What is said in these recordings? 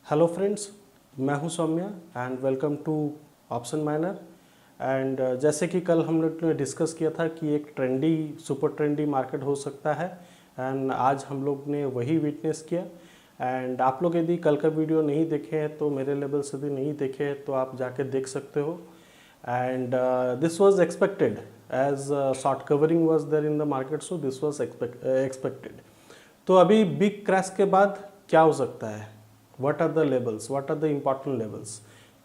Hello friends, मैं हूं Saumya and welcome to option minor. And जैसे कि कल हम लोग ने डिस्कस किया था कि एक ट्रेंडी सुपर ट्रेंडी मार्केट हो सकता है एंड आज हम लोग ने वही विटनेस किया। एंड आप लोग यदि कल का वीडियो नहीं देखे हैं तो मेरे लेवल से भी नहीं देखे हैं तो आप जाके देख सकते हो। And this was expected as short covering was there in the market, so this was expected. तो अभी बिग क्रैश के बाद क्या हो सकता है, what are the levels, what are the important levels,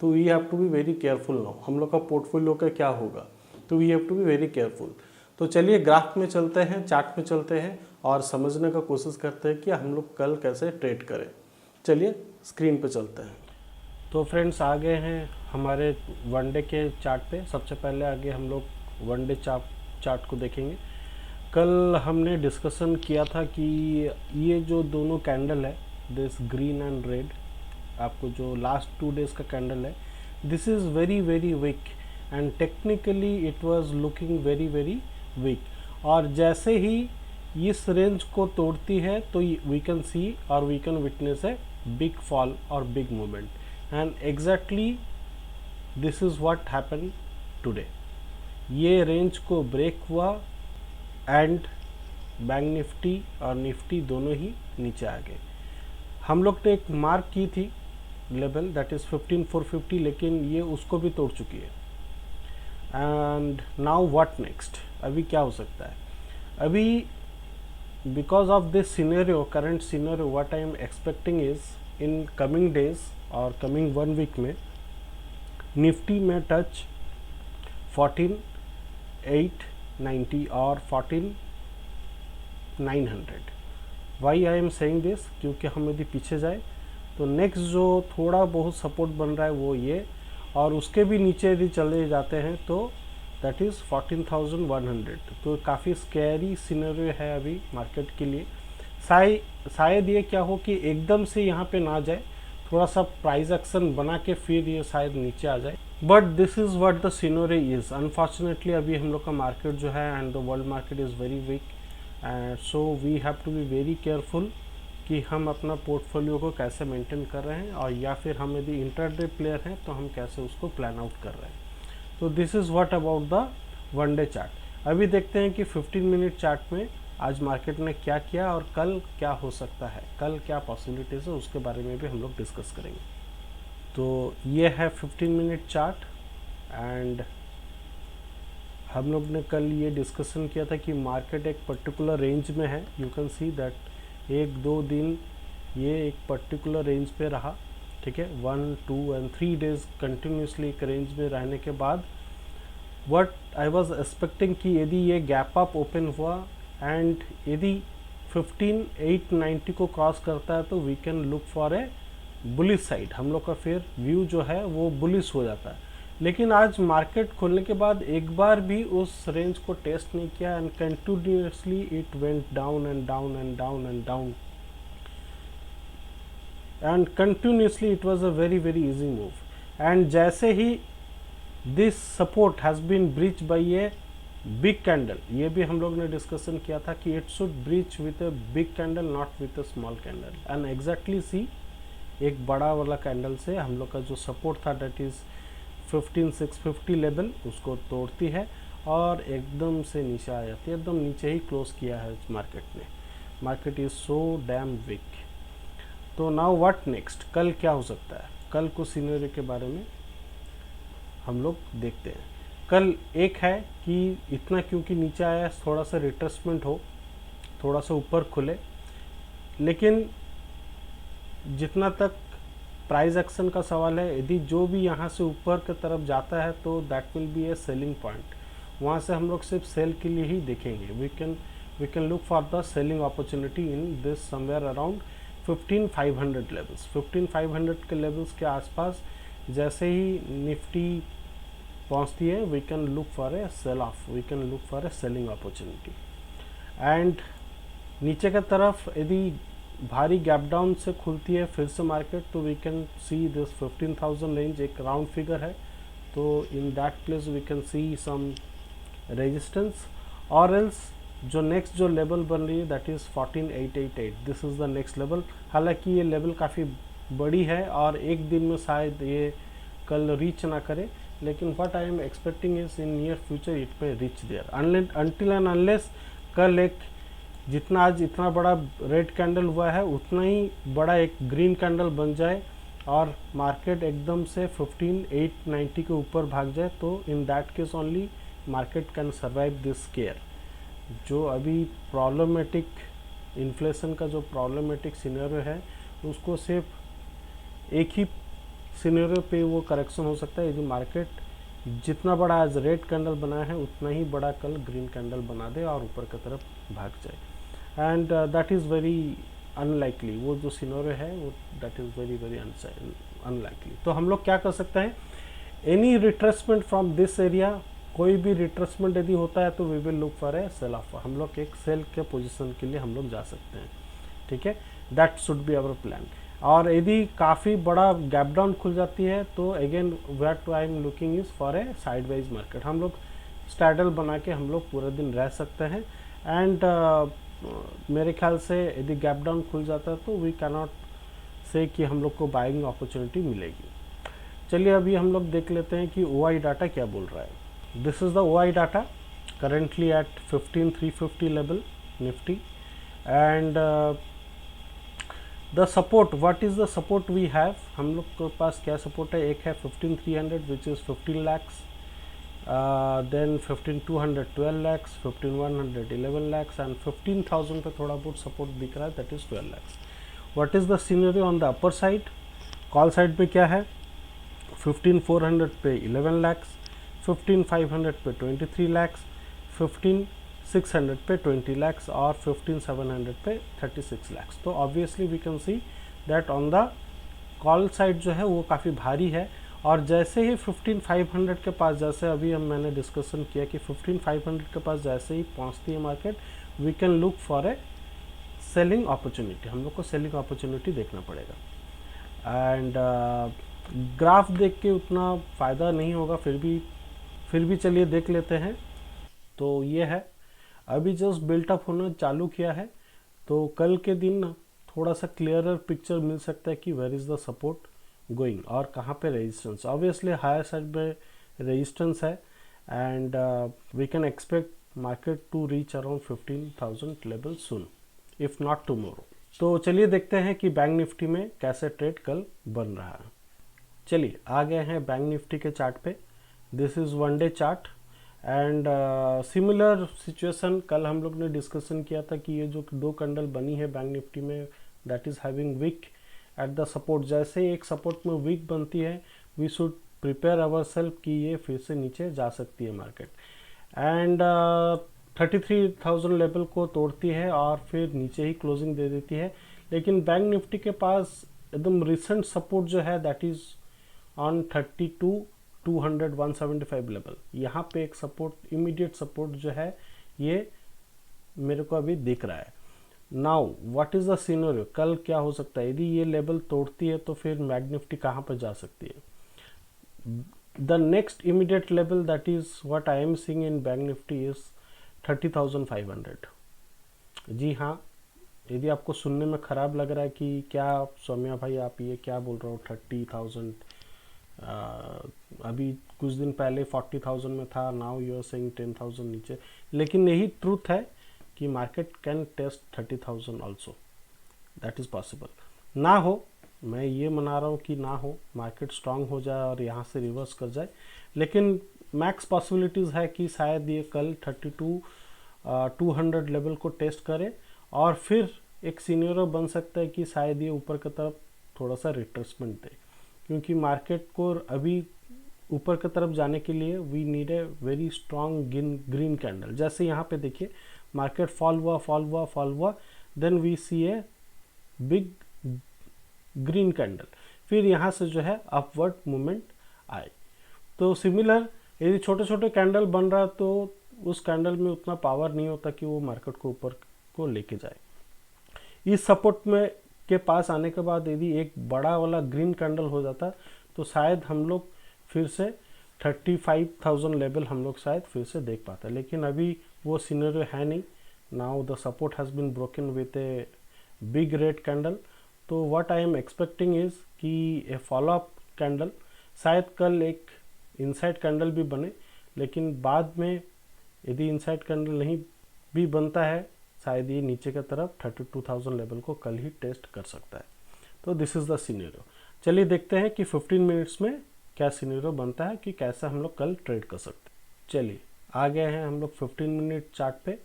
तो we have to be very careful now। हम लोग का पोर्टफोलियो का क्या होगा, तो we have to be very careful। तो चलिए ग्राफ में चलते हैं, चार्ट में चलते हैं और समझने का कोशिश करते हैं कि हम लोग कल कैसे ट्रेड करें। चलिए स्क्रीन पे चलते हैं। तो फ्रेंड्स आ गए हैं हमारे वनडे के चार्ट पे। सबसे पहले आगे हम लोग वनडे चार्ट को देखेंगे। कल हमने डिस्कशन किया था कि ये जो दोनों कैंडल है, दिस ग्रीन एंड रेड, आपको जो लास्ट 2 डेज का कैंडल है, this is very very weak and technically it was looking very very weak. और जैसे ही इस रेंज को तोड़ती है तो वी कैन सी और we can witness a big fall और big movement and exactly this is what happen today. ये रेंज को ब्रेक हुआ एंड बैंक निफ्टी और निफ्टी दोनों ही नीचे आ गए। हम लोग ने एक मार्क की थी लेवल दैट इज़ 15450, लेकिन ये उसको भी तोड़ चुकी है। एंड नाउ व्हाट नेक्स्ट, अभी क्या हो सकता है? अभी because of this scenario, current scenario, what I am expecting is in coming days और कमिंग 1 वीक में निफ्टी में टच 14890 और 14900। Why I am saying this, क्योंकि हम यदि पीछे जाए तो नेक्स्ट जो थोड़ा बहुत सपोर्ट बन रहा है वो ये, और उसके भी नीचे यदि चले जाते हैं तो दैट इज़ 14100। तो काफ़ी स्कैरी सिनेरियो है अभी मार्केट के लिए। शायद ये क्या हो कि एकदम से यहाँ पे ना जाए, थोड़ा सा प्राइस एक्शन बना के फिर ये शायद नीचे आ जाए। But this is what the scenario is. Unfortunately अभी हम लोग का मार्केट जो है and the world market is very weak and so we have to be very careful कि हम अपना पोर्टफोलियो को कैसे मेंटेन कर रहे हैं, और या फिर हम यदि इंटरडे प्लेयर हैं तो हम कैसे उसको प्लान आउट कर रहे हैं। तो this is what about the one day chart. अभी देखते हैं कि 15 मिनट चार्ट में आज मार्केट ने क्या किया और कल क्या हो सकता है, कल क्या पॉसिबिलिटीज़ है, उसके बारे में भी हम लोग डिस्कस करेंगे। तो ये है 15 मिनट चार्ट एंड हम लोग ने कल ये डिस्कशन किया था कि मार्केट एक पर्टिकुलर रेंज में है। यू कैन सी दैट 1-2 दिन ये एक पर्टिकुलर रेंज पे रहा, ठीक है। 1, 2 एंड 3 डेज कंटिन्यूसली एक रेंज में रहने के बाद व्हाट आई वाज एक्सपेक्टिंग कि यदि ये गैप अप ओपन हुआ एंड यदि 15890 को क्रॉस करता है तो we can look for a bullish side. हम लोग का फिर व्यू जो है वो बुलिश हो जाता है। लेकिन आज मार्केट खोलने के बाद एक बार भी उस रेंज को टेस्ट नहीं किया and continuously it went down and down and down and down and continuously it was a very very easy move. And जैसे ही this support has been breach by a big candle, ये भी हम लोग ने discussion किया था कि it should breach with a big candle not with a small candle and exactly see एक बड़ा वाला कैंडल से हम लोग का जो सपोर्ट था दैट इज़ 15650 लेवल, उसको तोड़ती है और एकदम से नीचे आ जाती है। एकदम नीचे ही क्लोज किया है मार्केट ने। Market is so damn weak. तो नाउ व्हाट नेक्स्ट, कल क्या हो सकता है? कल को सिनेरियो के बारे में हम लोग देखते हैं। कल एक है कि इतना क्योंकि नीचे आया, थोड़ा सा रिट्रेसमेंट हो, थोड़ा सा ऊपर खुले, लेकिन जितना तक प्राइस एक्शन का सवाल है, यदि जो भी यहाँ से ऊपर की तरफ जाता है तो that will be A selling point. वहाँ से हम लोग सिर्फ सेल के लिए ही देखेंगे। We can look for the selling opportunity in this somewhere around 15500 levels. 15500 के लेवल्स के आसपास जैसे ही निफ्टी पहुँचती है we can look for a sell off, we can look for a selling opportunity. And नीचे की तरफ यदि भारी गैप डाउन से खुलती है फिर से मार्केट तो we can see this 15000 range एक राउंड फिगर है, तो in that place we can see some resistance और एल्स जो नेक्स्ट जो लेवल बन रही है that is 14888। This is the next level. हालांकि ये लेवल काफ़ी बड़ी है और एक दिन में शायद ये कल रीच ना करे, लेकिन what I am expecting is in near future it may reach there until and unless कल एक जितना आज इतना बड़ा रेड कैंडल हुआ है उतना ही बड़ा एक ग्रीन कैंडल बन जाए और मार्केट एकदम से 15,890 के ऊपर भाग जाए, तो in that case only market can survive this square. जो अभी प्रॉब्लमेटिक इन्फ्लेशन का जो प्रॉब्लमेटिक सिनेरियो है उसको सिर्फ एक ही सिनेरियो पे वो करेक्शन हो सकता है, यदि मार्केट जितना बड़ा आज रेड कैंडल बना है उतना ही बड़ा कल ग्रीन कैंडल बना दे और ऊपर की तरफ भाग जाए। And that is very unlikely, वो जो सिनेरियो है वो that is very very unlikely. तो हम लोग क्या कर सकते हैं, any retracement from this area, कोई भी रिट्रेसमेंट यदि होता है तो we will look for a sell off, हम लोग एक सेल के पोजीशन के लिए हम लोग जा सकते हैं, ठीक है। That should be our plan. और यदि काफ़ी बड़ा गैप डाउन खुल जाती है तो again what I am looking is for a sideways market, हम लोग स्टैडल बना के हम लोग पूरे दिन रह सकते हैं। एंड मेरे ख्याल से यदि गैप डाउन खुल जाता है तो वी कैन नॉट से कि हम लोग को बाइंग अपॉर्चुनिटी मिलेगी। चलिए अभी हम लोग देख लेते हैं कि OI डाटा क्या बोल रहा है। This is the OI data currently at 15,350 level Nifty and the support, what is the support we have, हम लोग के पास क्या सपोर्ट है, एक है 15,300 which is 15 lakhs, then 15,200 12 lakhs, 15,100 11 lakhs and 15,000 पे थोड़ा बहुत सपोर्ट दिख रहा है, that is 12 lakhs। What is the scenery on the upper side, call side पे क्या है, 15,400 पे 11 lakhs, 15,500 पे 23 lakhs, 15,600 पे 20 lakhs और 15,700 पे 36 lakhs। तो obviously we can see that on the call side जो है वो काफ़ी भारी है। और जैसे ही 15,500 के पास, जैसे अभी मैंने डिस्कशन किया कि 15,500 के पास जैसे ही पहुंचती है market, we can look for a selling opportunity, हम लोग को सेलिंग अपॉर्चुनिटी देखना पड़ेगा। एंड ग्राफ देख के उतना फ़ायदा नहीं होगा, फिर भी चलिए देख लेते हैं। तो ये है, अभी जस्ट बिल्टअप होना चालू किया है, तो कल के दिन थोड़ा सा क्लियरर पिक्चर मिल सकता है कि where is the support going और कहाँ पे रेजिस्टेंस। ऑब्वियसली हायर साइड में रेजिस्टेंस है and we can expect market to reach around 15,000 level soon if not tomorrow. तो चलिए देखते हैं कि बैंक निफ्टी में कैसे ट्रेड कल बन रहा है। चलिए आ गए हैं बैंक निफ्टी के चार्ट पे। This is one day chart and similar situation कल हम लोग ने डिस्कशन किया था कि ये जो दो कैंडल बनी है बैंक निफ्टी में, that is having weak at the support. जैसे एक सपोर्ट में वीक बनती है, we should prepare our self कि ये फिर से नीचे जा सकती है मार्केट। एंड 33,000 लेवल को तोड़ती है और फिर नीचे ही क्लोजिंग दे देती है। लेकिन बैंक निफ्टी के पास एकदम रिसेंट सपोर्ट जो है दैट इज़ ऑन 32,200 175 लेवल, यहाँ पे एक सपोर्ट, इमीडिएट सपोर्ट जो है ये मेरे को अभी दिख रहा है। Now what is the scenario, कल क्या हो सकता है, यदि ये लेवल तोड़ती है तो फिर बैंक निफ्टी कहाँ पर जा सकती है। The next immediate level that is what I am seeing in bank Nifty is 30,500। जी हाँ, यदि आपको सुनने में ख़राब लग रहा है कि क्या सौम्या भाई आप ये क्या बोल रहे हो 30,000, अभी कुछ दिन पहले 40,000 में था, नाउ यू आर सेइंग 10,000 नीचे, लेकिन यही ट्रूथ है कि market can test 30,000 also, that is possible. ना हो, मैं ये मना रहा हूँ कि ना हो, मार्केट स्ट्रांग हो जाए और यहाँ से रिवर्स कर जाए, लेकिन मैक्स पॉसिबिलिटीज़ है कि शायद ये कल 32,200 लेवल को टेस्ट करे और फिर एक सिनेरियो बन सकता है कि शायद ये ऊपर की तरफ थोड़ा सा रिट्रेसमेंट दे, क्योंकि मार्केट को अभी ऊपर की तरफ जाने के लिए we need a very strong green candle. जैसे यहाँ पे देखिए मार्केट फॉल हुआ, then we see a big green candle, फिर यहाँ से जो है अपवर्ड मूवमेंट आए। तो सिमिलर यदि छोटे छोटे कैंडल बन रहा है तो उस कैंडल में उतना पावर नहीं होता कि वो मार्केट को ऊपर को लेके जाए। इस सपोर्ट में के पास आने के बाद यदि एक बड़ा वाला ग्रीन कैंडल हो जाता तो शायद हम लोग फिर से 35,000 लेवल हम लोग शायद फिर से देख पाते, लेकिन अभी वो सिनेरियो है नहीं। Now the support has been broken with a big red candle, तो what I am expecting is कि ए फॉलो अप कैंडल, शायद कल एक इनसाइड कैंडल भी बने, लेकिन बाद में यदि इनसाइड कैंडल नहीं भी बनता है, शायद ये नीचे की तरफ 32,000 लेवल को कल ही टेस्ट कर सकता है। तो दिस इज़ द सिनेरियो। चलिए देखते हैं कि 15 मिनट्स में क्या सिनेरियो बनता है कि कैसे हम लोग कल ट्रेड कर सकते हैं। चलिए आ गए हैं हम लोग 15 मिनट चार्ट पे।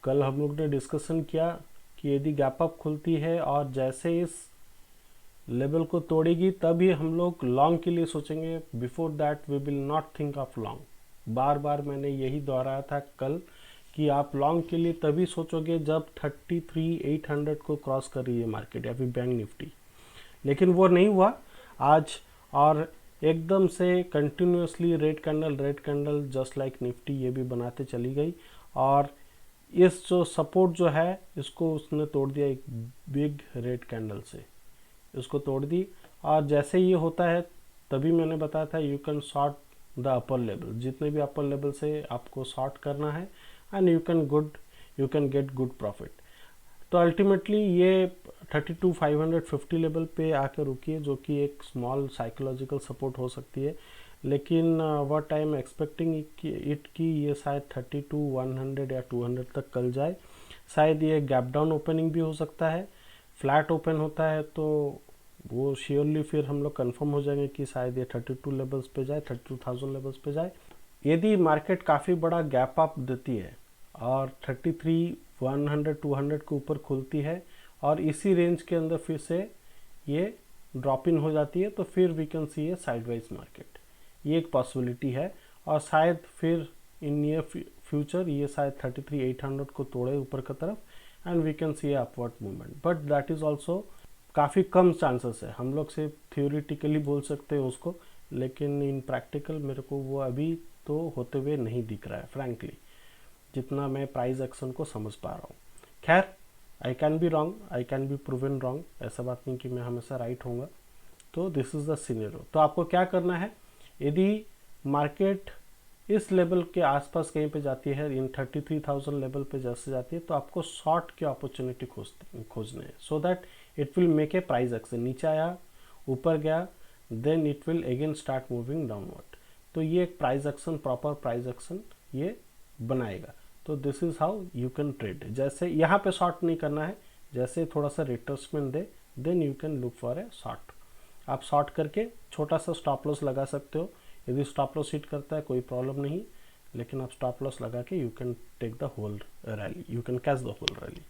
कल हम लोग ने डिस्कशन किया कि यदि गैप अप खुलती है और जैसे इस लेवल को तोड़ेगी तभी हम लोग लॉन्ग के लिए सोचेंगे, before that we will not think of long. बार बार मैंने यही दोहराया था कल कि आप लॉन्ग के लिए तभी सोचोगे जब 33,800 को क्रॉस कर रही है मार्केट या फिर बैंक निफ्टी, लेकिन वो नहीं हुआ आज, और एकदम से continuously red candle just like Nifty ये भी बनाते चली गई, और इस जो सपोर्ट जो है इसको उसने तोड़ दिया एक बिग रेड कैंडल से, इसको तोड़ दी। और जैसे ये होता है तभी मैंने बताया था you can short the upper level, जितने भी अपर लेवल से आपको शॉर्ट करना है, and you can get good profit. तो अल्टीमेटली ये 32,550 लेवल पे आकर रुकी है, जो कि एक स्मॉल साइकोलॉजिकल सपोर्ट हो सकती है, लेकिन what I am expecting it कि ये शायद 32,100 या 200 तक कल जाए। शायद ये गैप डाउन ओपनिंग भी हो सकता है, फ्लैट ओपन होता है तो वो श्योरली फिर हम लोग कंफर्म हो जाएंगे कि शायद ये 32 लेवल्स पे जाए, 32,000 लेवल्स पे जाए। यदि मार्केट काफ़ी बड़ा गैप अप देती है और 33,100 200 के ऊपर खुलती है और इसी रेंज के अंदर फिर से ये ड्रॉप इन हो जाती है, तो फिर we can see a sideways market, ये एक पॉसिबिलिटी है। और शायद फिर इन नियर फ्यूचर ये शायद 33,800 को तोड़े ऊपर की तरफ, and we can see a upward movement, but that is also काफ़ी कम चांसेस है। हम लोग सिर्फ थियोरिटिकली बोल सकते हैं उसको, लेकिन इन प्रैक्टिकल मेरे को वो अभी तो होते हुए नहीं दिख रहा है फ्रैंकली, जितना मैं प्राइस एक्शन को समझ पा रहा हूँ। खैर, I can be wrong, I can be proven wrong, ऐसा बात नहीं कि मैं हमेशा राइट होऊंगा। तो दिस इज़ द सिनेरियो। तो आपको क्या करना है, यदि मार्केट इस लेवल के आसपास कहीं पे जाती है, इन 33,000 लेवल पे जैसे जाती है, तो आपको शॉर्ट की अपॉर्चुनिटी खोजने हैं, so that it will make a price action. नीचे आया, ऊपर गया, then it will again start moving downward. तो ये एक price action, proper price action ये बनाएगा। तो this is how you can trade. जैसे यहाँ पे शॉर्ट नहीं करना है, जैसे थोड़ा सा रिट्रेसमेंट दे, then you can look for a short. आप शॉर्ट करके छोटा सा स्टॉप लॉस लगा सकते हो। यदि स्टॉप लॉस हिट करता है कोई प्रॉब्लम नहीं, लेकिन आप स्टॉप लॉस लगा के you can take the whole rally, you can catch the whole rally.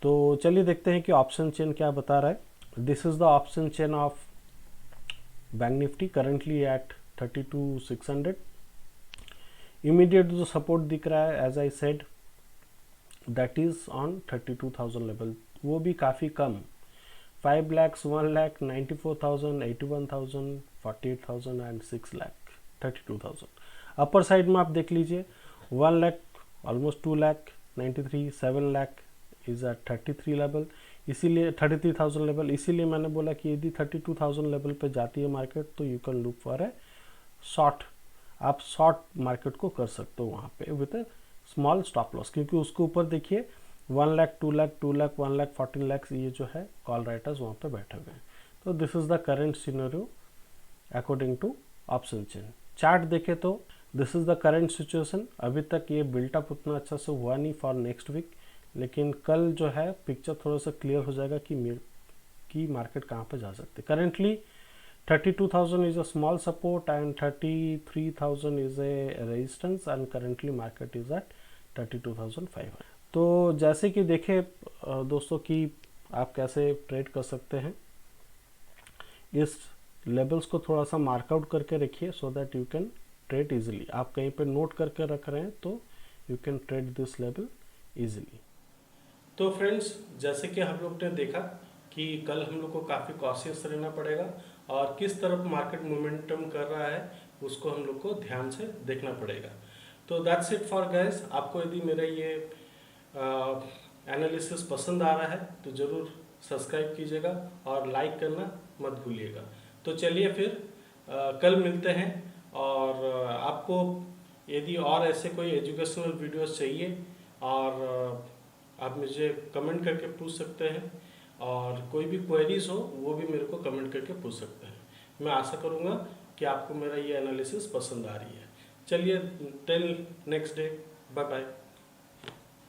तो चलिए देखते हैं कि ऑप्शन चेन क्या बता रहा है। This is the option chain of bank Nifty currently at 32,600। Immediate जो सपोर्ट दिख रहा है as I said that is on 32,000 level, वो भी काफ़ी कम, 5 lakhs, 1 lakh, 94,000, 81,000, 48,000 एंड 6 लाख 32,000। अपर साइड में आप देख लीजिए 1 lakh, almost 2 lakh 93, 7 lakh is at 33 level, इसीलिए 33,000 लेवल। इसीलिए मैंने बोला कि यदि 32,000 लेवल पे जाती है मार्केट तो you can look for a short. आप शॉर्ट मार्केट को कर सकते हो वहाँ पे with A small stop loss, क्योंकि उसके ऊपर देखिए 1 लाख, 2 लाख, 2 लाख, 1 लाख, 14 लाख ये जो है कॉल राइटर्स वहाँ पे बैठे हुए हैं। तो this is the current scenario according to option chain. Chart देखे तो this is the current situation. अभी तक ये बिल्टअप उतना अच्छा से हुआ नहीं फॉर नेक्स्ट वीक, लेकिन कल जो है पिक्चर थोड़ा सा क्लियर हो जाएगा कि मार्केट कहाँ पे जा सकते। Currently 32,000 is a small support and 33,000 is a resistance and currently market is at 32,500। तो जैसे कि देखे दोस्तों कि आप कैसे ट्रेड कर सकते हैं, इस लेवल्स को थोड़ा सा मार्कआउट करके रखिए so that you can trade easily. आप कहीं पे नोट करके रख रहे हैं तो you can trade this level easily. तो फ्रेंड्स, जैसे कि हम लोग ने देखा कि कल हम लोग को काफ़ी कॉशियस रहना पड़ेगा और किस तरफ मार्केट मोमेंटम कर रहा है उसको हम लोग को ध्यान से देखना पड़ेगा। तो दैट्स इट फॉर गाइस। आपको यदि मेरा ये एनालिसिस पसंद आ रहा है तो ज़रूर सब्सक्राइब कीजिएगा और लाइक करना मत भूलिएगा। तो चलिए फिर कल मिलते हैं, और आपको यदि और ऐसे कोई एजुकेशनल वीडियोस चाहिए और आप मुझे कमेंट करके पूछ सकते हैं, और कोई भी क्वेरीज हो वो भी मेरे को कमेंट करके पूछ सकते हैं। मैं आशा करूँगा कि आपको मेरा ये एनालिसिस पसंद आ रही है। चलिए, till next day, bye bye.